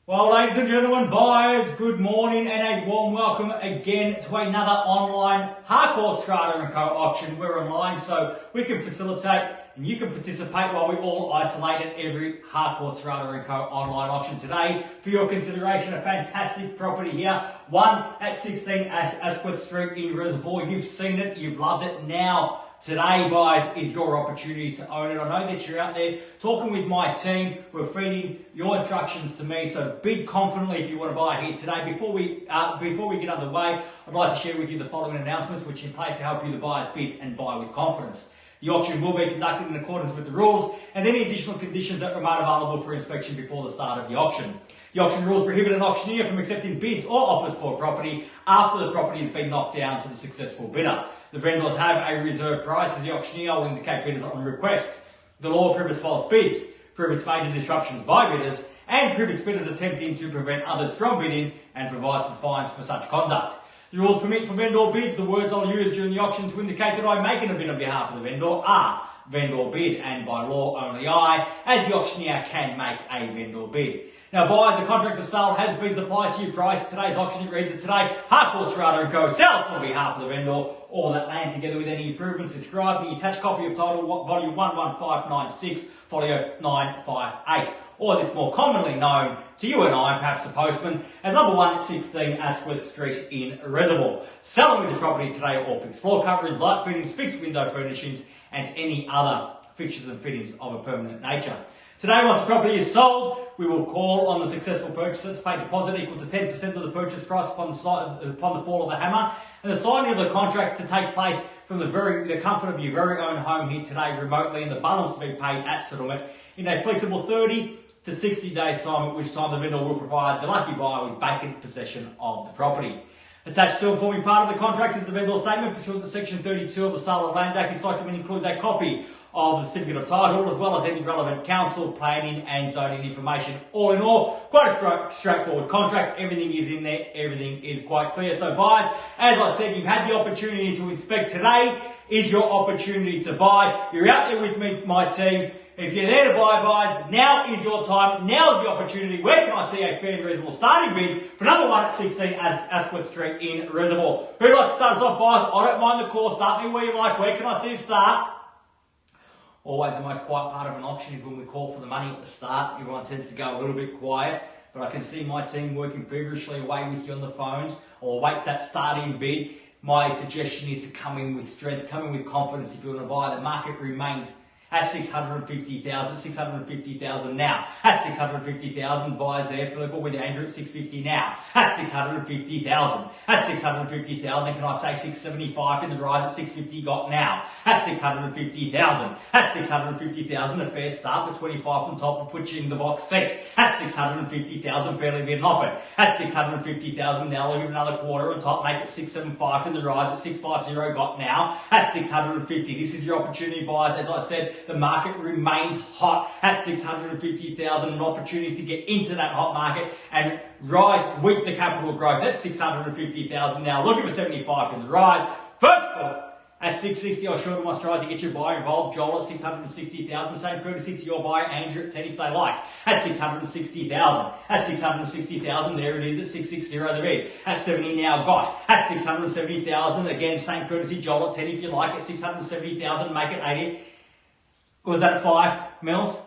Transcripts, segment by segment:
Well, ladies and gentlemen, buyers, good morning and a warm welcome again to another online Harcourts Rata & Co auction. We're online so we can facilitate and you can participate while we all isolate at every Harcourts Rata & Co online auction. Today, for your consideration, a fantastic property here, one at 16 Asquith Street in Reservoir. You've seen it, you've loved it. Now, today, guys, is your opportunity to own it. I know that you're out there talking with my team. We're feeding your instructions to me, so bid confidently if you want to buy here today. Before we get underway, I'd like to share with you the following announcements, which are in place to help you, the buyers, bid and buy with confidence. The auction will be conducted in accordance with the rules and any additional conditions that remain available for inspection before the start of the auction. The auction rules prohibit an auctioneer from accepting bids or offers for a property after the property has been knocked down to the successful bidder. The vendors have a reserve price as the auctioneer will indicate bidders on request. The law prohibits false bids, prohibits major disruptions by bidders, and prohibits bidders attempting to prevent others from bidding and provides for fines for such conduct. The rules permit for vendor bids. The words I'll use during the auction to indicate that I'm making a bid on behalf of the vendor are vendor bid, and by law only I, as the auctioneer, can make a vendor bid. Now, buyers, the contract of sale has been supplied to you prior to today's auction. It reads that today, Harcourts Rata & Co sells on behalf of the vendor all that land together with any improvements described. The attached copy of title, volume 11596, folio 958, or as it's more commonly known to you and I, perhaps the postman, as number 1 at 16 Asquith Street in Reservoir. Selling with the property today all fixed floor coverings, light fittings, fixed window furnishings, and any other fixtures and fittings of a permanent nature. Today, once the property is sold, we will call on the successful purchaser to pay a deposit equal to 10% of the purchase price upon the fall of the hammer, and the signing of the contracts to take place from the comfort of your very own home here today remotely, and the balance to be paid at settlement in a flexible 30 to 60 days time, at which time the vendor will provide the lucky buyer with vacant possession of the property. Attached to and forming part of the contract is the vendor statement pursuant to section 32 of the Sale of Land Act. This document includes a copy of the certificate of title, as well as any relevant council, planning and zoning information. All in all, quite a straightforward contract. Everything is in there. Everything is quite clear. So buyers, as I said, you've had the opportunity to inspect. Today is your opportunity to buy. You're out there with me, my team. If you're there to buy, buyers, now is your time. Now is the opportunity. Where can I see a fair and reasonable starting bid for number 1 at 16 Asquith Street in Reservoir? Who'd like to start us off, buyers? I don't mind the call. Start me where you like. Where can I see a start? Always the most quiet part of an auction is when we call for the money at the start. Everyone tends to go a little bit quiet, but I can see my team working feverishly away with you on the phones or await that starting bid. My suggestion is to come in with strength, come in with confidence if you want to buy. The market remains at 650,000 now. At 650,000, buyers there, Philippa with Andrew at 650 now. At 650,000. At 650,000, can I say 675 in the rise at 650 got now. At 650,000. At 650,000, a fair start, but 25 from top will put you in the box seat. At 650,000, fairly been offered. At 650,000, now leave another quarter on top, make it 675 in the rise at 650 got now. At 650, this is your opportunity, buyers. As I said, the market remains hot at 650,000, an opportunity to get into that hot market and rise with the capital growth. That's 650,000 now, looking for 75 in the rise. First call at 660, I'll show them my stride to get your buyer involved. Joel at 660,000, same courtesy to your buyer, Andrew at 10 if they like. At 660,000, at 660,000, there it is at 660 the bid. At 70 now got. At 670,000, again, same courtesy, Joel at 10 if you like. At 670,000, make it 80. Was that 5 mils?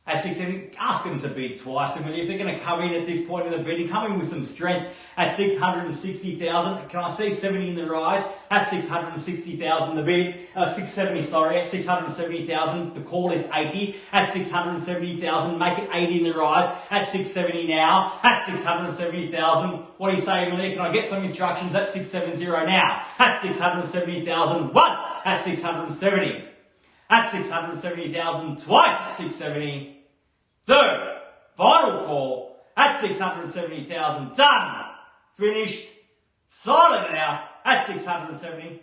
At 670, ask them to bid twice. And if they're going to come in at this point in the bidding, come in with some strength. At 660,000, can I see 70 in the rise? At 660,000, the bid. 670, sorry. At 670,000, the call is 80. At 670,000, make it 80 in the rise. At 670 now. At 670,000, what do you say, Emily? Can I get some instructions? At 670 now. At 670,000 once. At 670. At 670,000 twice at 670. Third, final call at 670,000. Done. Finished. Silent it out at 670.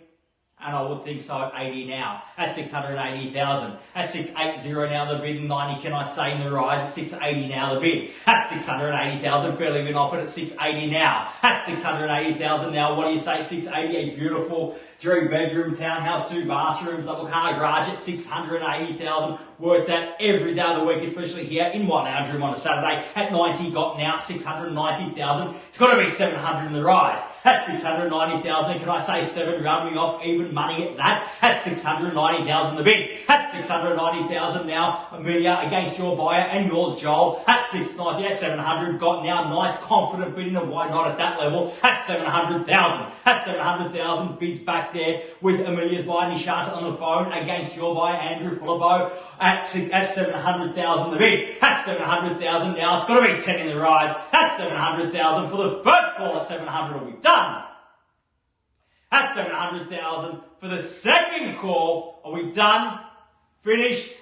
And I would think so at 80 now. At 680,000. At 680 now the bid. And 90 can I say in the rise. At 680 now the bid. At 680,000 fairly been offered at 680 now. At 680,000 now, what do you say? 680, a beautiful 3-bedroom townhouse, 2 bathrooms, double car garage at 680,000. Worth that every day of the week, especially here in my lounge room on a Saturday at 90, got now 690,000. It's got to be 700 in the rise. At 690,000, can I say 7, round me off, even money at that, at 690,000 the bid. At 690,000 now, Amelia against your buyer and yours, Joel. At 690, at 700, got now nice confident bidding, and why not at that level, at 700,000. At 700,000, bids back there with Amelia's buyer, Nishanta, on the phone against your buyer, Andrew Fullerbo. At 700,000 the bid. At 700,000 now, it's got to be 10 in the rise. At 700,000 for the first call at 700, are we done? At 700,000 for the second call, are we done? Finished?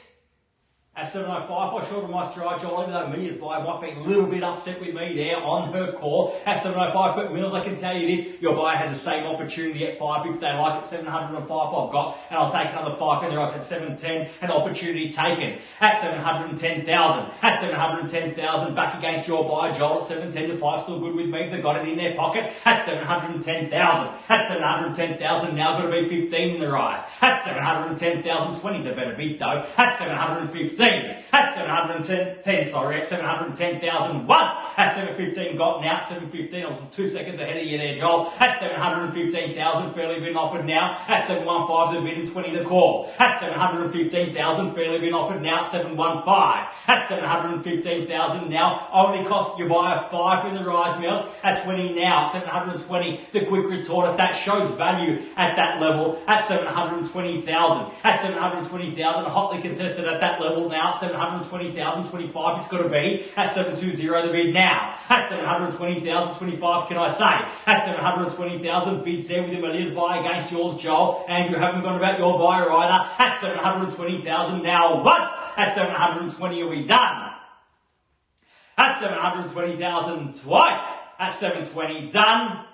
At 705, I short of my stride, Joel, even though Amelia's buyer might be a little bit upset with me there on her call. At 705, but Mills, I can tell you this, your buyer has the same opportunity at 5 if they like it. 705 I've got, and I'll take another 5 in there. I said 710, an opportunity taken. At 710,000. At 710,000, back against your buyer, Joel, at 710 to 5, still good with me if they've got it in their pocket. At 710,000. At 710,000, now got to be 15 in the rise. At 710,000, 20's a better bid though. At 715. At 710,000 once. At 715 got now. 715, I was 2 seconds ahead of you there, Joel. At 715,000, fairly been offered now. At 715, the bid and 20 the call. At 715,000, fairly been offered now. 715. At 715,000 now, only cost your buyer 5 in the rise, Mills. At 20 now, 720, the quick retort. If that shows value at that level, at 720,000. At 720,000, hotly contested at that level now. 720,000, 25 it's got to be. At 720 the bid now. At 720,000, 25 can I say. At 720,000, bids there with Amelia's buyer against yours, Joel. And you haven't gone about your buyer either. At 720,000 now once. At 720 are we done? At 720,000 twice. At 720 done.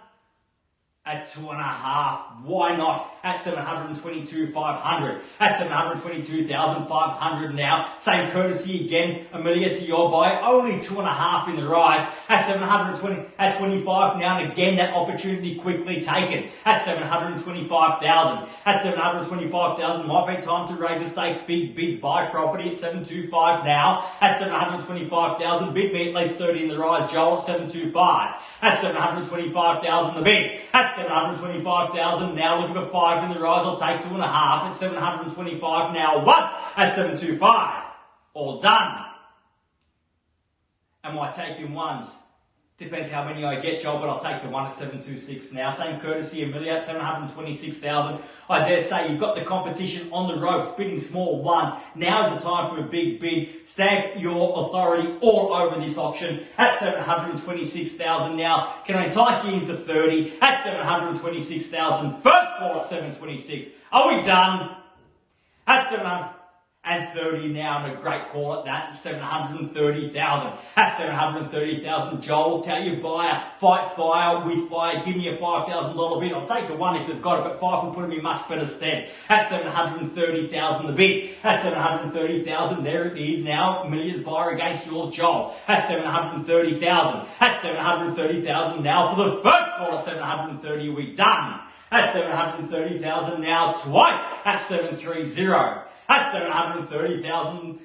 At 2.5, why not? At 722,500. At 722,500 now. Same courtesy again, Amelia to your buy. Only 2.5 in the rise. At 720, at 25 now, and again that opportunity quickly taken. At 725,000. At 725,000, might be time to raise the stakes. Big bids buy property at 725 now. At 725,000, bid me at least 30 in the rise, Joel, at 725. At 725,000 the bid. At 725,000 now, looking for 5 in the rise, I'll take 2.5 at 725 now once at 725. All done. Am I taking ones? Depends how many I get, Joel, but I'll take the one at 726 now. Same courtesy, Amelia at 726,000. I dare say you've got the competition on the ropes, bidding small ones. Now is the time for a big bid. Stamp your authority all over this auction at 726,000 now. Can I entice you in for 30 at 726,000? First call at 726. Are we done? At 730 now, and a great call at that, 730,000. At 730,000, Joel, tell your buyer, fight fire with fire, give me a $5,000 bid. I'll take the one if they've got it, but 5 will put them in much better stead. At 730,000 the bid. At 730,000, there it is now, Amelia's buyer against yours, Joel. At 730,000. At 730,000 now, for the first call at 730, are we done? At 730,000 now, twice at 730. At 730,000,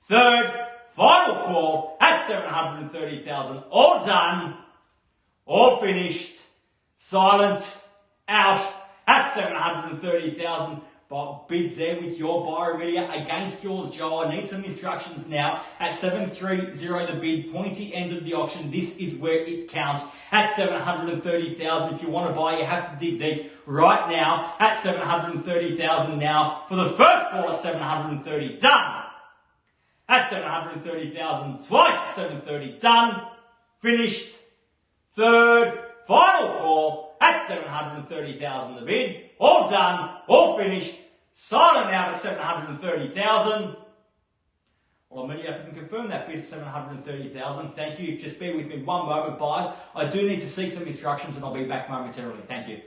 third, final call at 730,000. All done, all finished, silent, out at 730,000. But bids there with your buyer, Amelia, against yours, Joel. I need some instructions now. At 730, the bid, pointy end of the auction. This is where it counts. At 730,000, if you want to buy, you have to dig deep right now. At 730,000 now, for the first call at 730, done. At 730,000, twice at 730, done, finished, third, final call at 730,000 the bid. All done, all finished, silent out at 730,000. Well, Amelia, if I can confirm that bid at 730,000, thank you. Just bear with me one moment, buyers. I do need to seek some instructions and I'll be back momentarily. Thank you.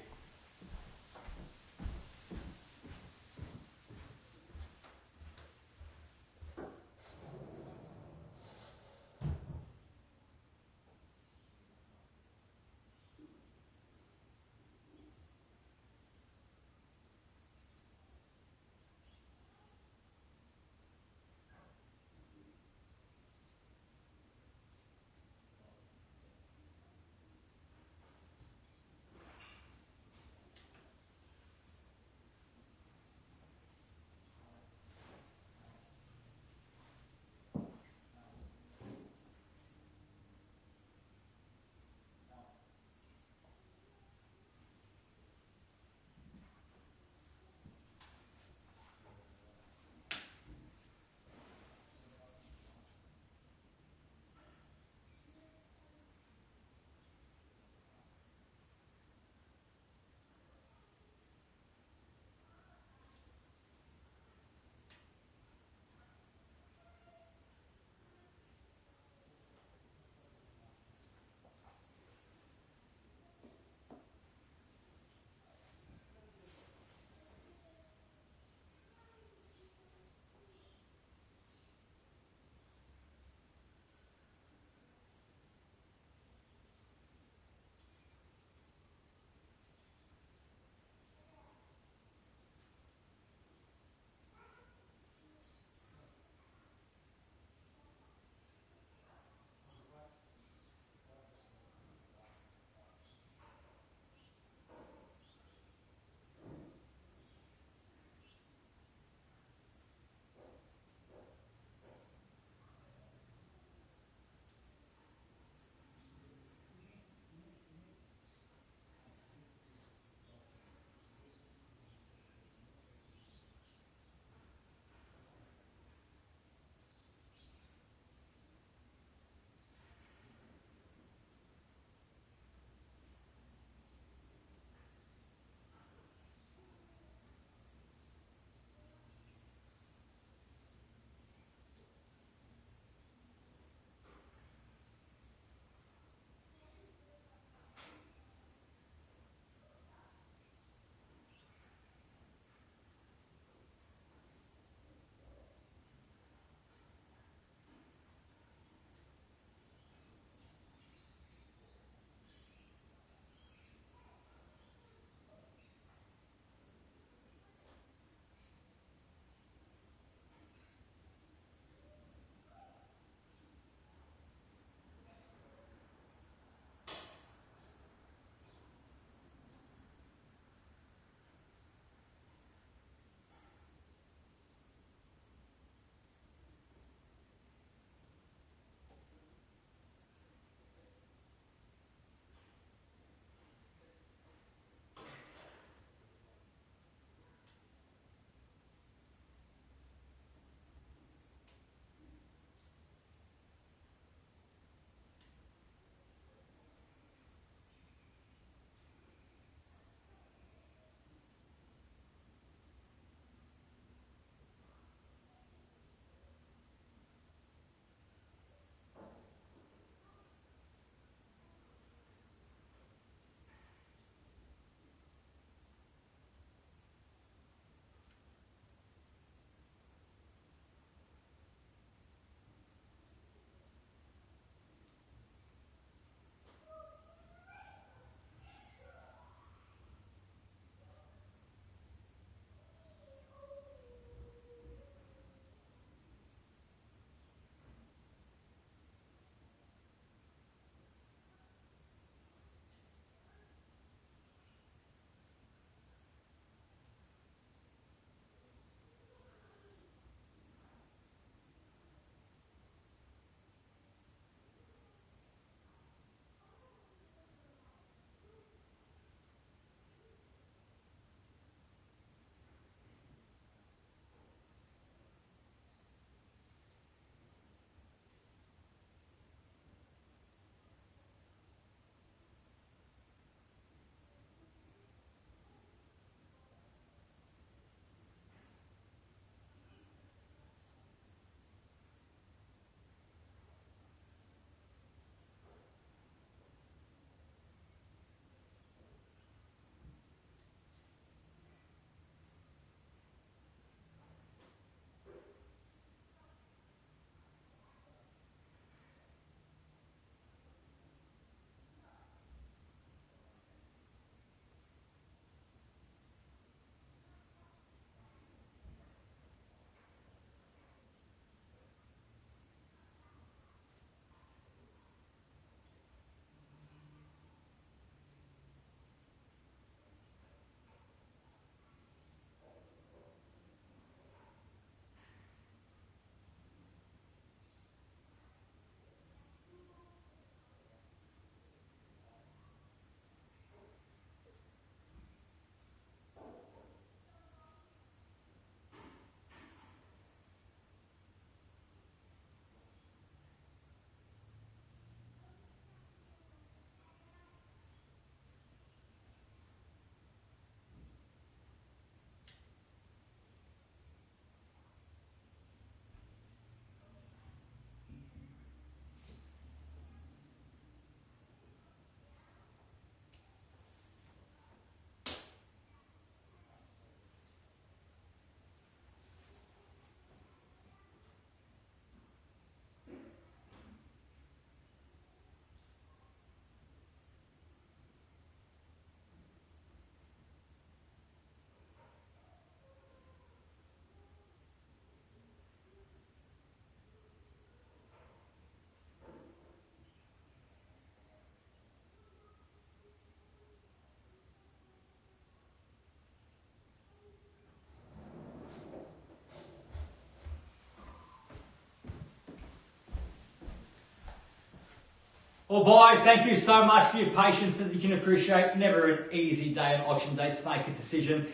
Well, boys, thank you so much for your patience. As you can appreciate, never an easy day on auction day to make a decision.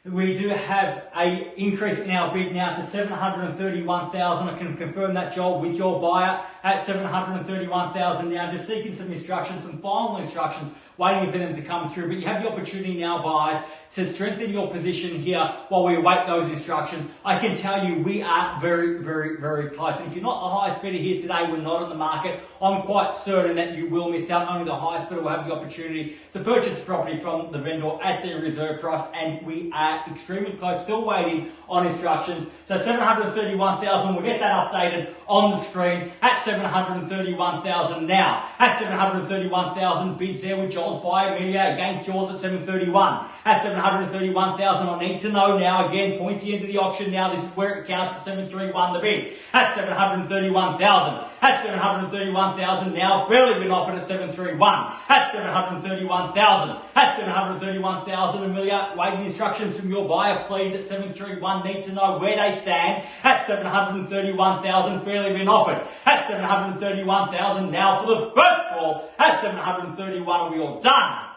We do have an increase in our bid now to 731,000. I can confirm that, Joel, with your buyer at 731,000 now. Just seeking some instructions, some final instructions, waiting for them to come through. But you have the opportunity now, buyers, to strengthen your position here while we await those instructions. I can tell you we are very, very, very close. And if you're not the highest bidder here today, we're not on the market, I'm quite certain that you will miss out. Only the highest bidder will have the opportunity to purchase the property from the vendor at their reserve price, and we are extremely close, still waiting on instructions. So 731,000, we'll get that updated on the screen at 731,000 now. At 731,000, bids there with Joel's buyer Amelia against yours at 731. At 731,000, I need to know now, again, pointy into the auction now, this is where it counts at 731 the bid. At 731,000. At 731,000 now, fairly been offered at 731. At 731,000. At 731,000, Amelia, waiting instructions from your buyer, please, at 731. Need to know where they stand. At 731,000, fairly been offered. At 731,000 now for the first call. At 731, are we all done?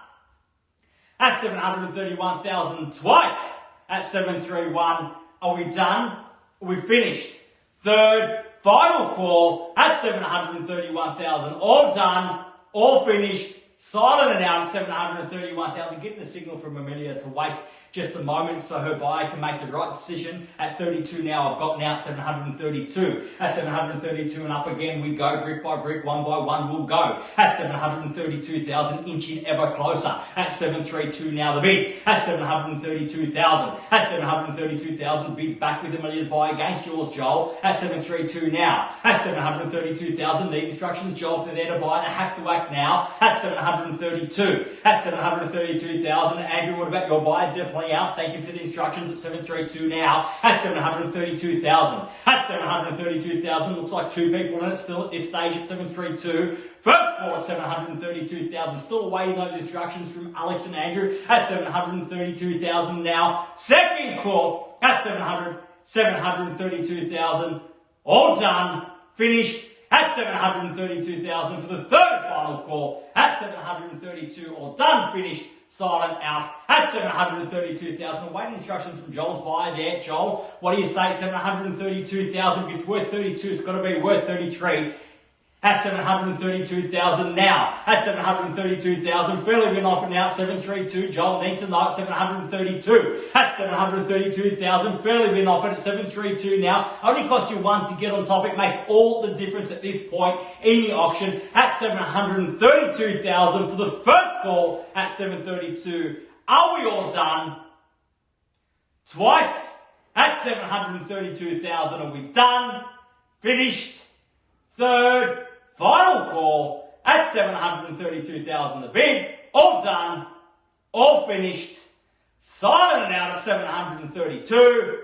At 731,000 twice. At 731, are we done? Are we finished? Third, final call at 731,000. All done, all finished, silent and out at 731,000. Getting the signal from Amelia to wait just a moment so her buyer can make the right decision. At 32 now, I've got now at 732. At 732 and up again we go, brick by brick, one by one we'll go. At 732,000, inching ever closer. At 732 now the bid. At 732,000. At 732,000, bids back with Amelia's buyer against yours, Joel. At 732 now. At 732,000, the instructions, Joel, for there to buy, they have to act now. At 732. At 732,000, Andrew, what about your buyer? Definitely out. Thank you for the instructions at 732 now. At 732,000. At 732,000, looks like two people in it still at this stage at 732. First call at 732,000. Still awaiting those instructions from Alex and Andrew at 732,000 now. Second call at 732,000. All done. Finished at 732,000 for the third and final call at 732. All done. Finished. Silent out at 732,000. Waiting instructions from Joel's buyer there. Joel, what do you say? 732,000. If it's worth 32, it's got to be worth 33. At 732,000 now. At 732,000. Fairly been offered now at 732. Joel needs to know at 732. At 732,000. Fairly been offered at 732 now. Only cost you one to get on top. It makes all the difference at this point in the auction. At 732,000 for the first call at 732. Are we all done? Twice at 732,000. Are we done? Finished? Third, final call at 732,000 the bid. All done, all finished, silent and out at 732.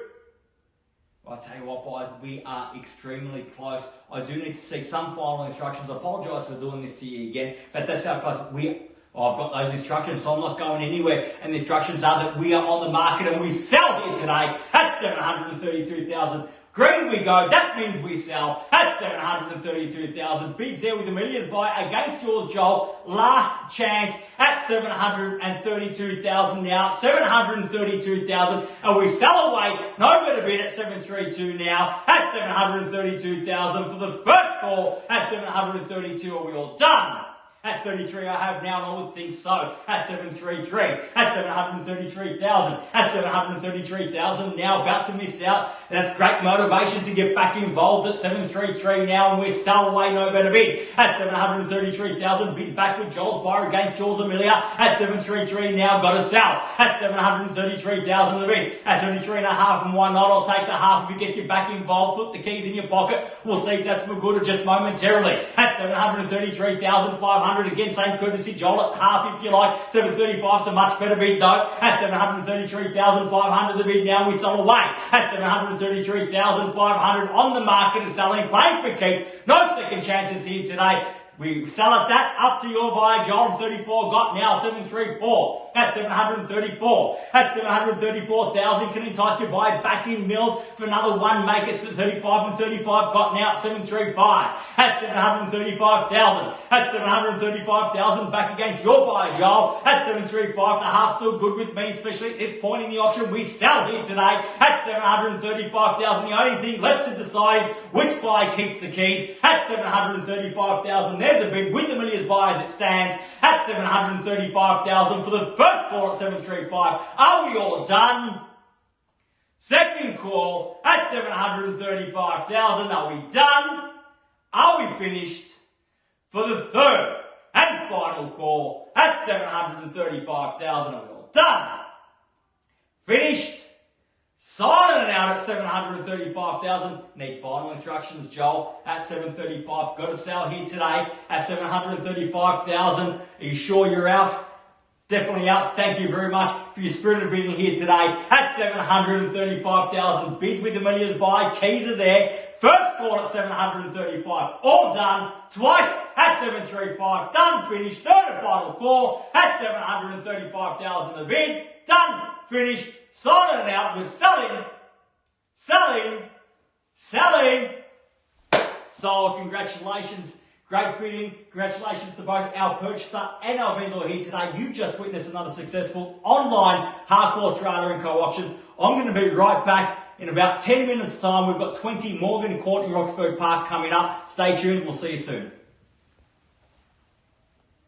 Well, I'll tell you what, guys, we are extremely close. I do need to seek some final instructions. I apologise for doing this to you again, but that's how close I've got those instructions, so I'm not going anywhere. And the instructions are that we are on the market and we sell here today at 732,000. Green we go, that means we sell at 732,000. Bids there with Amelia's buy against yours, Joel. Last chance at 732,000 now. 732,000. And we sell away. No better bid at 732 now. At 732,000 for the first call at 732. Are we all done? At 33 I have now, and I would think so. At 733, at 733,000, at 733,000 now, about to miss out. That's great motivation to get back involved at 733 now, and we sell away, no better bid. At 733,000, bids back with Joel's buyer against yours, Amelia. At 733 now, got to sell. At 733,000 the bid. At 33 and a half, and why not? I'll take the half if it gets you back involved. Put the keys in your pocket. We'll see if that's for good or just momentarily. At 733,500. Again, same courtesy, Joel at half if you like. 735, so much better bid though. At 733,500 the bid now, we sell away. At 733,500 on the market and selling, playing for keeps. No second chances here today. We sell at that, up to your buyer, Joel, 34, got now 734. That's 734. That's 734,000. Can entice your buyer back in Mills for another one, make it 35 and 35, got now 735. That's 735,000. That's 735,000 back against your buyer, Joel. That's 735. The half still good with me, especially at this point in the auction. We sell here today at 735,000. The only thing left to decide is which buyer keeps the keys. At 735,000. There's a bid with the millions buy as it stands at 735,000 for the first call at 735. Are we all done? Second call at 735,000. Are we done? Are we finished? For the third and final call at 735,000. Are we all done? Finished? Signing it out at 735,000. Need final instructions, Joel, at 735. Got to sell here today at 735,000. Are you sure you're out? Definitely out. Thank you very much for your spirited bidding here today at 735,000. Bids with the millions buy. Keys are there. First call at 735. All done. Twice at 735. Done. Finished. Third and final call at 735,000. The bid. Done. Finished. Signing it out with selling. So congratulations. Great bidding. Congratulations to both our purchaser and our vendor here today. You've just witnessed another successful online Harcourts, Rata and Co auction. I'm going to be right back in about 10 minutes time. We've got 20 Morgan Court in Roxburgh Park coming up. Stay tuned. We'll see you soon.